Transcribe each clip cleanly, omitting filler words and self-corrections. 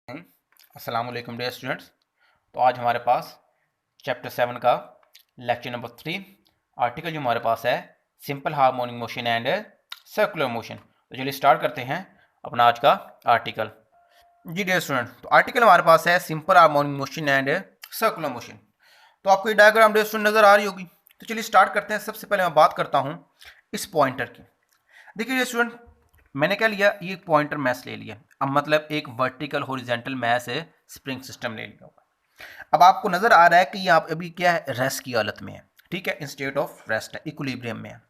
अस्सलाम वालेकुम dear students. तो आज हमारे पास चैप्टर 7 का लेक्चर नंबर 3 आर्टिकल जो हमारे पास है simple harmonic motion and circular motion. तो चलिए स्टार्ट करते हैं अपना आज का आर्टिकल। जी डियर स्टूडेंट, तो आर्टिकल हमारे पास है simple harmonic motion and circular motion. तो आपको ये डायग्राम डियर स्टूडेंट नज़र आ रही होगी। तो चलिए स्टार्ट करते हैं। सबसे पहले मैं बात करता हूँ इस पॉइंटर की। देखिए डियर स्टूडेंट, मैंने क्या लिया, ये पॉइंटर मैस ले लिया। अब मतलब एक वर्टिकल हॉरिजॉन्टल मैस है, स्प्रिंग सिस्टम ले लिया होगा। अब आपको नजर आ रहा है कि ये आप अभी क्या है, रेस्ट की हालत में है। ठीक है, इन स्टेट ऑफ रेस्ट है, इक्विलिब्रियम में है।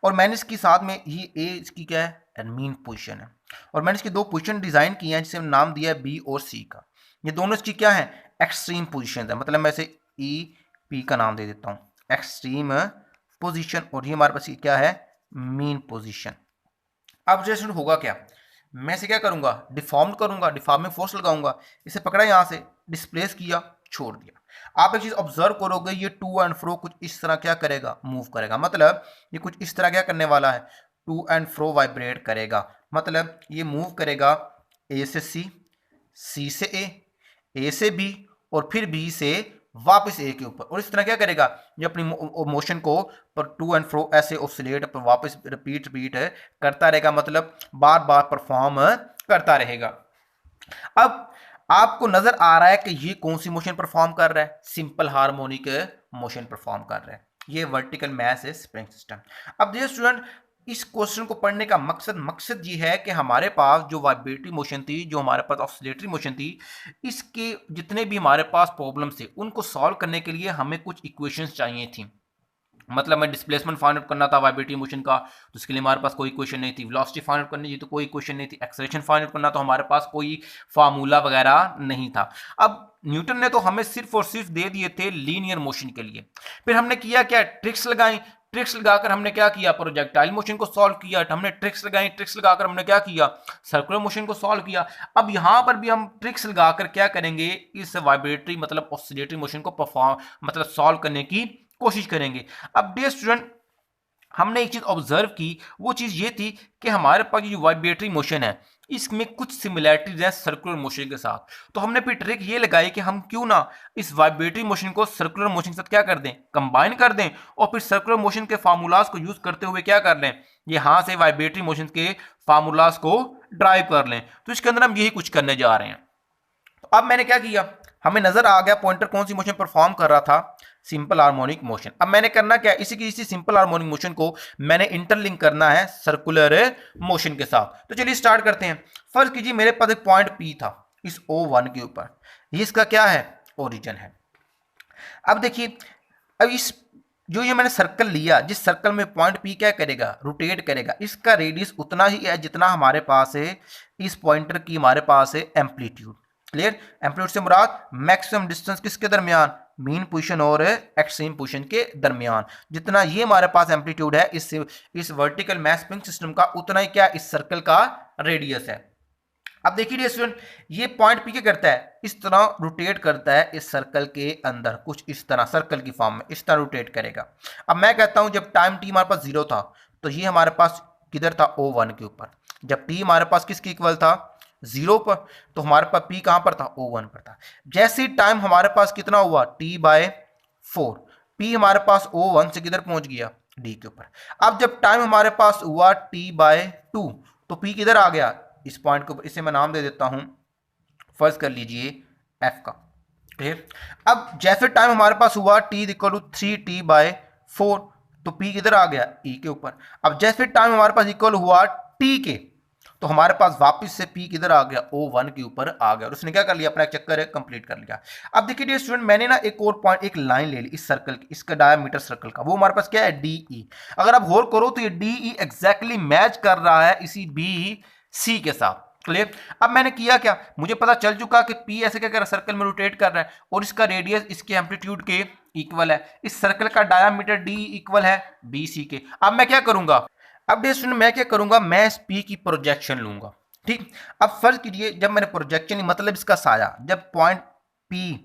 और मैंने इसकी साथ में ये ए इसकी क्या है, मीन पोजीशन है। और मैंने इसकी दो पोजीशन डिजाइन की हैं, जिसे नाम दिया है बी और सी का। ये दोनों इसकी क्या है, एक्सट्रीम पोजीशन है। मतलब मैं इसे ई पी का नाम दे देता हूँ, एक्सट्रीम पोजीशन। और ये हमारे पास क्या है, मीन पोजीशन। अब जैसे होगा क्या, मैं इसे क्या करूंगा, डिफॉर्म करूंगा, डिफॉर्मिंग फोर्स लगाऊंगा। इसे पकड़ा यहां से, डिस्प्लेस किया, छोड़ दिया। आप एक चीज ऑब्जर्व करोगे, ये टू एंड फ्रो कुछ इस तरह क्या करेगा, मूव करेगा। मतलब ये कुछ इस तरह क्या करने वाला है, टू एंड फ्रो वाइब्रेट करेगा। मतलब ये मूव करेगा ए से सी, सी से ए से बी, और फिर बी से वापस ए के ऊपर। और इस तरह क्या करेगा, ये अपनी मोशन को पर टू एंड फ्रो ऐसे ऑसिलेट पर वापस रिपीट करता रहेगा। मतलब बार बार परफॉर्म करता रहेगा। अब आपको नजर आ रहा है कि ये कौन सी मोशन परफॉर्म कर रहा है, सिंपल हार्मोनिक मोशन परफॉर्म कर रहा है। ये वर्टिकल मैस है, स्प्रिंग सिस्टम। अब देखिए स्टूडेंट, इस क्वेश्चन को पढ़ने का मकसद ये है कि हमारे पास जो वाइब्रेटरी मोशन थी, जो हमारे पास ऑसिलेटरी मोशन थी, इसके जितने भी हमारे पास प्रॉब्लम्स थे, उनको सॉल्व करने के लिए हमें कुछ इक्वेशंस चाहिए थी। मतलब मैं डिस्प्लेसमेंट फाइंड आउट करना था वाइब्रेटरी मोशन का, तो उसके लिए हमारे पास कोई इक्वेशन नहीं थी। वेलोसिटी फाइंड आउट करनी थी तो कोई इक्वेशन नहीं थी। एक्सेलरेशन फाइंड आउट करना तो हमारे पास कोई फार्मूला वगैरह नहीं था। अब न्यूटन ने तो हमें सिर्फ और सिर्फ दे दिए थे लीनियर मोशन के लिए। फिर हमने किया क्या, ट्रिक्स लगाई। ट्रिक्स लगाकर हमने क्या किया, प्रोजेक्टाइल मोशन को सॉल्व किया। हमने ट्रिक्स लगाई, ट्रिक्स लगाकर हमने क्या किया, सर्कुलर मोशन को सॉल्व किया। अब यहां पर भी हम ट्रिक्स लगाकर क्या करेंगे, इस वाइब्रेटरी मतलब ऑसिलेटरी मोशन को परफॉर्म मतलब सॉल्व करने की कोशिश करेंगे। अब डियर स्टूडेंट, हमने एक चीज ऑब्जर्व की, वो चीज ये थी कि हमारे पास जो वाइब्रेटरी मोशन है, इसमें कुछ सिमिलैरिटीज हैं सर्कुलर मोशन के साथ। तो हमने फिर ट्रिक ये लगाई कि हम क्यों ना इस वाइब्रेटरी मोशन को सर्कुलर मोशन के साथ क्या कर दें, कंबाइन कर दें, और फिर सर्कुलर मोशन के फार्मूलाज को यूज करते हुए क्या कर लें, यहां से वाइब्रेटरी मोशन के फार्मूलाज को ड्राइव कर लें। तो इसके अंदर हम यही कुछ करने जा रहे हैं। तो अब मैंने क्या किया, हमें नजर आ गया पॉइंटर कौन सी मोशन परफॉर्म कर रहा था, सिंपल हार्मोनिक मोशन। अब मैंने करना क्या, इसी सिंपल हार्मोनिक मोशन को मैंने इंटरलिंक करना है सर्कुलर मोशन के साथ। तो चलिए स्टार्ट करते हैं। फर्ज कीजिए मेरे पास एक पॉइंट पी था इस O1 के ऊपर, ये इसका क्या है, ओरिजिन है। अब देखिए, अब इस जो ये मैंने सर्कल लिया, जिस सर्कल में पॉइंट पी क्या करेगा, रोटेट करेगा। इसका रेडियस उतना ही है जितना हमारे पास है इस पॉइंटर की हमारे पास है एम्पलीट्यूड। क्लियर, एम्पलीट्यूड से मुराद मैक्सिमम डिस्टेंस किसके दरमियान, मीन पोजीशन और एक्सट्रीम पोजीशन के दरमियान। जितना ये हमारे पास एम्पलीट्यूड है इस वर्टिकल मैस स्प्रिंग सिस्टम का, उतना ही क्या इस सर्कल का रेडियस है। अब देखिए स्टूडेंट, ये पॉइंट पी क्या करता है, इस तरह रोटेट करता है इस सर्कल के अंदर, कुछ इस तरह सर्कल की फॉर्म में इस तरह रोटेट करेगा। अब मैं कहता हूं जब टाइम टी हमारे पास 0 था, तो ये हमारे पास किधर था, O1 के ऊपर। जब टी हमारे पास किसके इक्वल था, 0 पर, तो हमारे पास पी कहां पर था, O1 पर था। जैसे टाइम हमारे पास कितना हुआ, T/4, पी हमारे पास O1 से किधर पहुंच गया, डी के ऊपर। अब जब टाइम हमारे पास हुआ T/2, तो पी किधर आ गया, इस पॉइंट को, इसे मैं नाम दे देता हूं, फर्ज कर लीजिए एफ का। क्लियर, अब जैसे टाइम हमारे पास हुआ T=3T/4, तो पी किधर आ गया, ई के ऊपर। अब जैसे टाइम हमारे पास इक्वल हुआ टी के, तो हमारे पास वापस से पी किधर आ गया, O1 के ऊपर आ गया। और उसने क्या कर लिया, अपना एक चक्कर है कंप्लीट कर लिया। अब देखिए डियर स्टूडेंट, मैंने ना एक और पॉइंट, एक लाइन ले ली इस सर्कल की, इसका डायमीटर सर्कल का, वो हमारे पास क्या है, DE। अगर आप गौर करो तो ये DE एग्जैक्टली मैच कर रहा है इसी BC के साथ। क्लियर, अब मैंने किया क्या, मुझे पता चल चुका कि P ऐसे क्या कर रहा है, सर्कल में रोटेट कर रहा है, और इसका रेडियस इसके एम्पलीट्यूड के इक्वल है। इस सर्कल का डायमीटर D इक्वल है BC के। अब मैं क्या करूंगा, अब स्टूडेंट मैं क्या करूंगा, मैं इस P की प्रोजेक्शन लूंगा। ठीक, अब फर्ज कीजिए जब मैंने प्रोजेक्शन मतलब इसका साया, जब पॉइंट P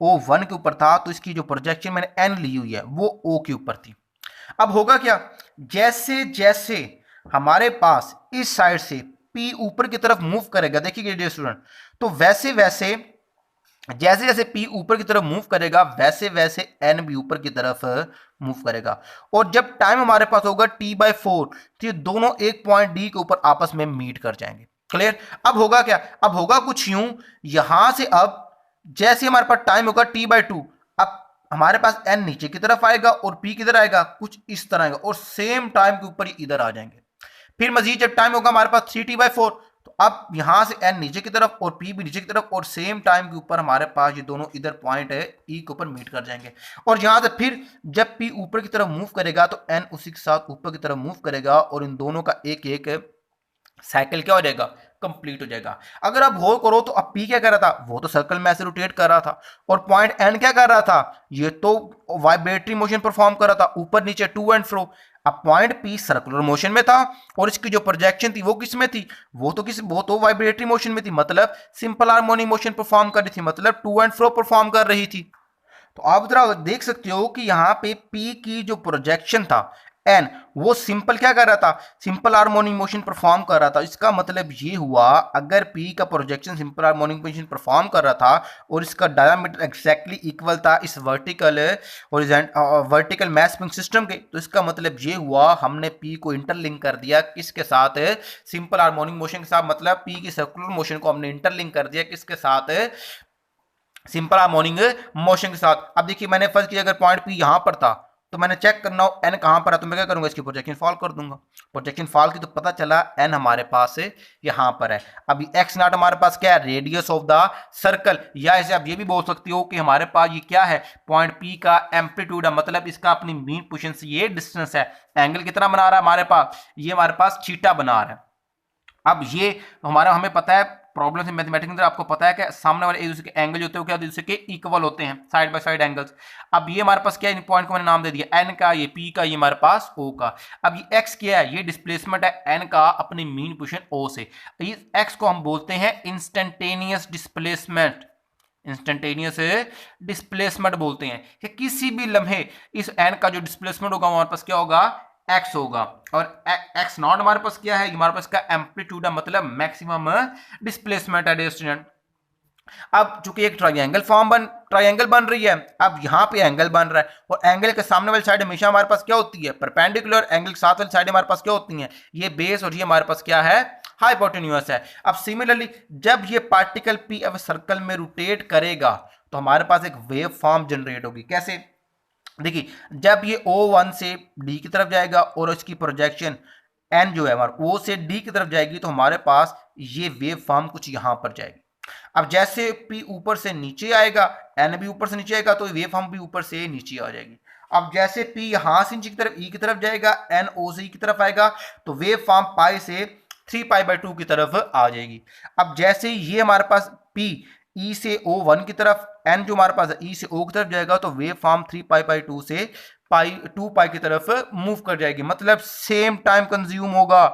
O1 के ऊपर था, तो इसकी जो प्रोजेक्शन मैंने N ली हुई है वो O के ऊपर थी। अब होगा क्या, जैसे जैसे हमारे पास इस साइड से P ऊपर की तरफ मूव करेगा, देखिए डियर स्टूडेंट, तो वैसे वैसे जैसे जैसे P ऊपर की तरफ मूव करेगा वैसे वैसे N भी ऊपर की तरफ मूव करेगा। और जब टाइम हमारे पास होगा T/4 तो ये दोनों एक पॉइंट D के ऊपर आपस में मीट कर जाएंगे। क्लियर? अब होगा क्या, अब होगा कुछ यूं, यहां से अब जैसे हमारे पास टाइम होगा T/2, अब हमारे पास N नीचे की तरफ आएगा और P किधर आएगा, कुछ इस तरह आएगा, और सेम टाइम के ऊपर इधर आ जाएंगे। फिर मजीद जब टाइम होगा हमारे पास 3T/4 तो अब यहां से N नीचे की तरफ और P भी नीचे की तरफ, और सेम टाइम के ऊपर हमारे पास ये दोनों इधर पॉइंट है E के ऊपर मीट कर जाएंगे। और यहां से फिर जब P ऊपर की तरफ मूव करेगा तो N उसी के साथ ऊपर की तरफ मूव करेगा, और इन दोनों का एक एक साइकिल क्या हो जाएगा, कंप्लीट हो जाएगा। अगर आप गौर करो तो अब P क्या कर रहा था, वो तो सर्कल में ऐसे रोटेट कर रहा था, और पॉइंट N क्या कर रहा था, ये तो वाइब्रेटरी मोशन परफॉर्म कर रहा था, ऊपर नीचे टू एंड फ्रो। अब पॉइंट P सर्कुलर मोशन में था और इसकी जो प्रोजेक्शन थी वो किस में थी, वो तो वाइब्रेटरी मोशन में थी, मतलब सिंपल हार्मोनिक मोशन परफॉर्म कर रही थी, मतलब टू एंड फ्रो परफॉर्म कर रही थी। तो आप जरा देख सकते हो कि यहां पे P की जो प्रोजेक्शन था N, वो सिंपल क्या कर रहा था, सिंपल हार्मोनिक मोशन परफॉर्म कर रहा था। इसका मतलब ये हुआ अगर P का projection simple harmonic motion perform कर रहा था और इसका डायमीटर एग्जैक्टली इक्वल था इस वर्टिकल मैस स्प्रिंग सिस्टम के, तो इसका मतलब ये हुआ हमने P को इंटरलिंक कर दिया किसके साथ, सिंपल हार्मोनिक मोशन के साथ, मतलब P की सर्कुलर मोशन को हमने इंटरलिंक कर दिया किसके साथ, सिंपल हार्मोनिक मोशन के साथ। अब देखिए मैंने फर्ज किया अगर पॉइंट P यहां पर था तो मैंने चेक करना हो N कहां पर है, तो मैं क्या करूंगा, इसकी प्रोजेक्शन फॉल कर दूंगा। प्रोजेक्शन फॉल की तो पता चला N हमारे पास यहां पर है। अभी x नॉट हमारे पास क्या है, रेडियस ऑफ द सर्कल, या ऐसे आप ये भी बोल सकते हो कि हमारे पास ये क्या है, पॉइंट P का एम्पलीट्यूड है, मतलब इसका अपनी मीन पोजीशन से ये डिस्टेंस है। एंगल कितना बना रहा है हमारे पास, ये हमारे पास थीटा बना रहा है। अब ये हमें पता है प्रॉब्लम से मैथमेटिक्स के अंदर आपको पता है कि सामने वाले एक दूसरे के एंगल जो होते हैं क्या, दूसरे के इक्वल होते हैं, साइड बाय साइड एंगल्स। अब ये हमारे पास क्या है, इन पॉइंट को मैंने नाम दे दिया N का, ये P का, ये हमारे पास O का। अब ये X क्या है, ये डिस्प्लेसमेंट है N का अपनी मीन पोजीशन O से। इस X को हम बोलते हैं इंस्टेंटेनियस डिस्प्लेसमेंट, इंस्टेंटेनियस डिस्प्लेसमेंट बोलते हैं कि किसी भी लम्हे इस N का जो डिस्प्लेसमेंट होगा हमारे पास क्या होगा, x होगा। और x नॉट हमारे पास क्या है, हमारे पास का एम्पलीट्यूड है, मतलब मैक्सिमम डिस्प्लेसमेंट है स्टूडेंट। अब चूंकि एक ट्रायंगल बन रही है, अब यहां पे एंगल बन रहा है और एंगल के सामने वाली साइड हमेशा हमारे पास क्या होती है, परपेंडिकुलर। एंगल के साथ वाली साइड हमारे पास क्या होती है, ये बेस, और ये हमारे पास क्या है, हाइपोटेन्यूस है। अब सिमिलरली जब ये पार्टिकल P अब सर्कल में रोटेट करेगा तो हमारे पास एक वेव फॉर्म जनरेट होगी। कैसे, देखिए जब ये O1 से D की तरफ जाएगा और इसकी प्रोजेक्शन N जो है हमारा O से D की तरफ जाएगी तो हमारे पास ये वेव फॉर्म कुछ यहां पर जाएगी। अब जैसे P ऊपर से नीचे आएगा, N भी ऊपर से नीचे आएगा, तो वेव फॉर्म भी ऊपर से नीचे आ जाएगी। अब जैसे P यहां से नीचे की तरफ E की तरफ जाएगा, N O से E की तरफ आएगा, तो वेव फॉर्म पाई से 3π/2 की तरफ आ जाएगी। अब जैसे ये हमारे पास P E से O1 की तरफ, N जो हमारे पास है E से O की तरफ जाएगा, तो वेव फॉर्म 3π/2 से 2π की तरफ मूव कर जाएगी, मतलब सेम टाइम कंज्यूम होगा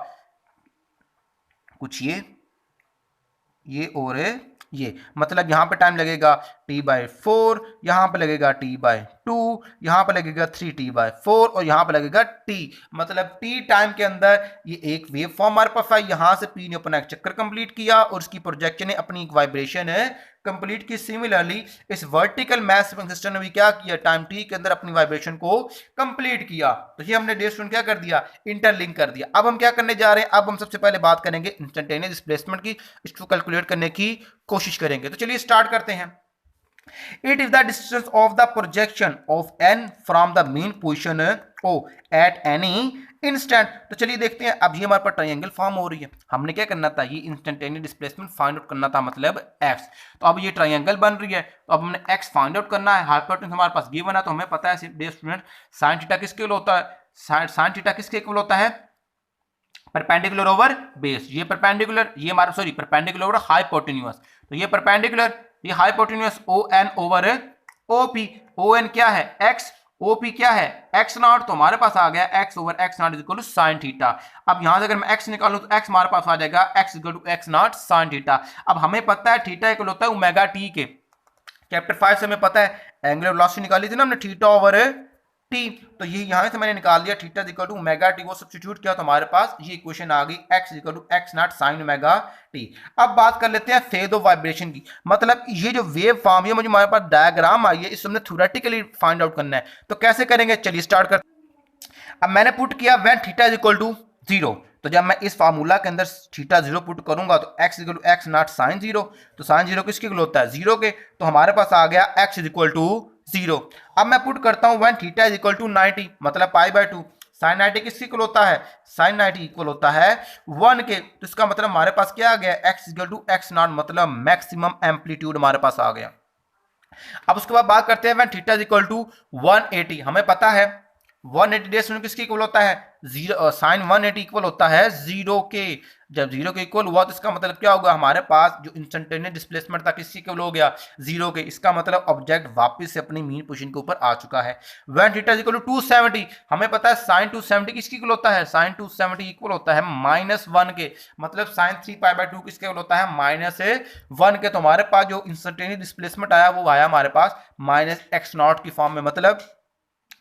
कुछ ये और ये, मतलब यहां पे टाइम लगेगा T/4, यहां पे लगेगा T/2, यहां पे लगेगा 3T/4 और यहां पे लगेगा T, मतलब T टाइम के अंदर ये एक वेव फॉर्म हमारे पास है। यहां से P ने अपना एक चक्कर कंप्लीट किया और उसकी प्रोजेक्शन ने अपनी एक वाइब्रेशन कंप्लीट की। सिमिलरली इस वर्टिकल मैस स्प्रिंग सिस्टम ने भी क्या किया, टाइम T के अंदर अपनी वाइब्रेशन को कंप्लीट किया। तो ये हमने डियर स्टूडेंट क्या कर दिया, इंटरलिंक कर दिया। अब हम क्या करने जा रहे हैं, अब हम सबसे पहले बात करेंगे इंस्टेंटेनियस डिस्प्लेसमेंट की, इसको कैलकुलेट करने की कोशिश करेंगे। तो चलिए स्टार्ट करते हैं। It is the distance of the projection of N from the mean position O at any instant। तो चलिए देखते हैं। अब ये हमारे पास ट्रायंगल फॉर्म हो रही है, हमने क्या करना था, ये इंस्टेंटेनियस डिस्प्लेसमेंट फाइंड आउट करना था, मतलब x। तो अब ये ट्रायंगल बन रही है, तो अब हमने x फाइंड आउट करना है। हाइपोटेन्यूज हमारे पास गिवन है, तो हमें पता है डियर स्टूडेंट साइन थीटा किसके इक्वल होता है, साइन थीटा किसके इक्वल होता है, परपेंडिकुलर ओवर बेस। ये परपेंडिकुलर, ये हमारा सॉरी परपेंडिकुलर ओवर हाइपोटेन्यूज, तो ये परपेंडिकुलर, ये hypotenuse ON over OP। ON क्या है x, OP क्या है x नॉट, तो हमारे पास आ गया x over x not is equal to sine theta. अब यहां से अगर मैं x निकालूं तो x हमारे पास आ जाएगा x equal to x not sine theta. अब हमें पता है थीटा इक्वल होता है ओमेगा t के, चैप्टर 5 से हमें पता है एंगुलर वेलोसिटी निकाली थी ना हमने, थीटा ओवर टी। तो ये यहां से मैंने निकाल दिया theta equal to omega T, वो सब्स्टिट्यूट किया तो हमारे पास ये इक्वेशन आ गई X equal to X not sine omega T. अब बात कर लेते हैं फेज ऑफ वाइब्रेशन की, मतलब ये जो वेव फॉर्म है मुझे हमारे पास डायग्राम आई है, इसमें थ्योरेटिकली फाइंड आउट करना है। तो कैसे करेंगे, चलिए स्टार्ट कर। अब मैंने पुट किया when theta is equal to zero, तो जब मैं इस फार्मूला के अंदर थीटा जीरो पुट करूंगा तो x equal to X not sine zero, तो साइन जीरो किसके इक्वल होता है, जीरो के, तो हमारे पास आ गया x is equal to zero. अब मैं पुट करता हूं when theta is equal to 90, मतलब पाई बाय 2, साइन 90 किसके इक्वल होता है, साइन 90 इक्वल होता है 1 के, तो इसका मतलब हमारे पास क्या आ गया, x equal to X not, मतलब मैक्सिमम एम्पलीट्यूड हमारे पास आ गया। अब उसके बाद बात करते हैं when theta is equal to 180, हमें पता है 180 डेज किसके इक्वल होता है, जीरो, साइन 180 इक्वल होता है जीरो के। जब जीरो के इक्वल हुआ तो इसका मतलब क्या होगा, हमारे पास जो इंस्टेंटेनियस डिस्प्लेसमेंट था किसके इक्वल हो गया, जीरो के। इसका मतलब ऑब्जेक्ट वापस से अपनी मीन पोजीशन के ऊपर आ चुका है। When theta is equal to 270, हमें पता है साइन 270 किसके इक्वल होता है, साइन 270 इक्वल होता है -1 के, मतलब साइन 3π/2 किसके इक्वल होता है, -1 के। तो हमारे पास जो इंस्टेंटेनियस डिस्प्लेसमेंट आया वो आया हमारे पास -x0 की फॉर्म में, मतलब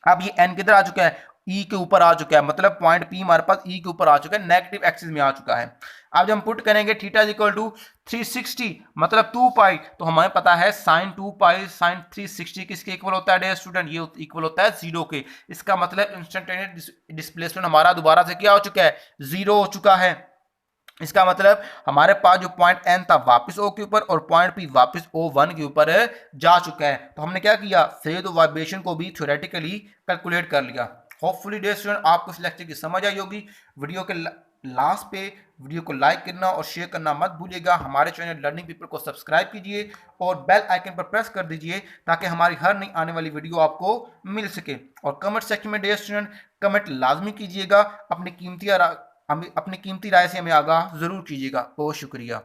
अब ये n किधर आ चुका है, e के ऊपर आ चुका है, मतलब पॉइंट p हमारे पास e के ऊपर आ चुका है, नेगेटिव एक्सिस में आ चुका है। अब जब हम पुट करेंगे थीटा इज इक्वल टू 360, मतलब 2 पाई, तो हमें पता है साइन 2 पाई साइन 360 किसके इक्वल होता है, डियर स्टूडेंट, ये इक्वल होता है जीरो के। इसका मतलब इंस्टेंटेनियस डिस्प्लेसमेंट हमारा दोबारा से क्या हो चुका है, जीरो हो चुका है। इसका मतलब हमारे पास जो पॉइंट एन था वापस ओ के ऊपर और पॉइंट पी वापस O1 के ऊपर जा चुका है। तो हमने क्या किया, फेज ऑफ वाइब्रेशन को भी थ्योरेटिकली कैलकुलेट कर लिया। होपफुली डियर स्टूडेंट आपको इस लेक्चर की समझ आई होगी। वीडियो के लास्ट पे वीडियो को लाइक करना और शेयर करना मत भूलिएगा। हमारे चैनल लर्निंग पीपल को सब्सक्राइब कीजिए और बेल आइकन पर प्रेस कर दीजिए ताकि हमारी हर नई आने वाली वीडियो आपको मिल सके। और कमेंट सेक्शन में डियर स्टूडेंट कमेंट लाजमी कीजिएगा, अपनी कीमती राय से हमें आगाह जरूर कीजिएगा। बहुत शुक्रिया।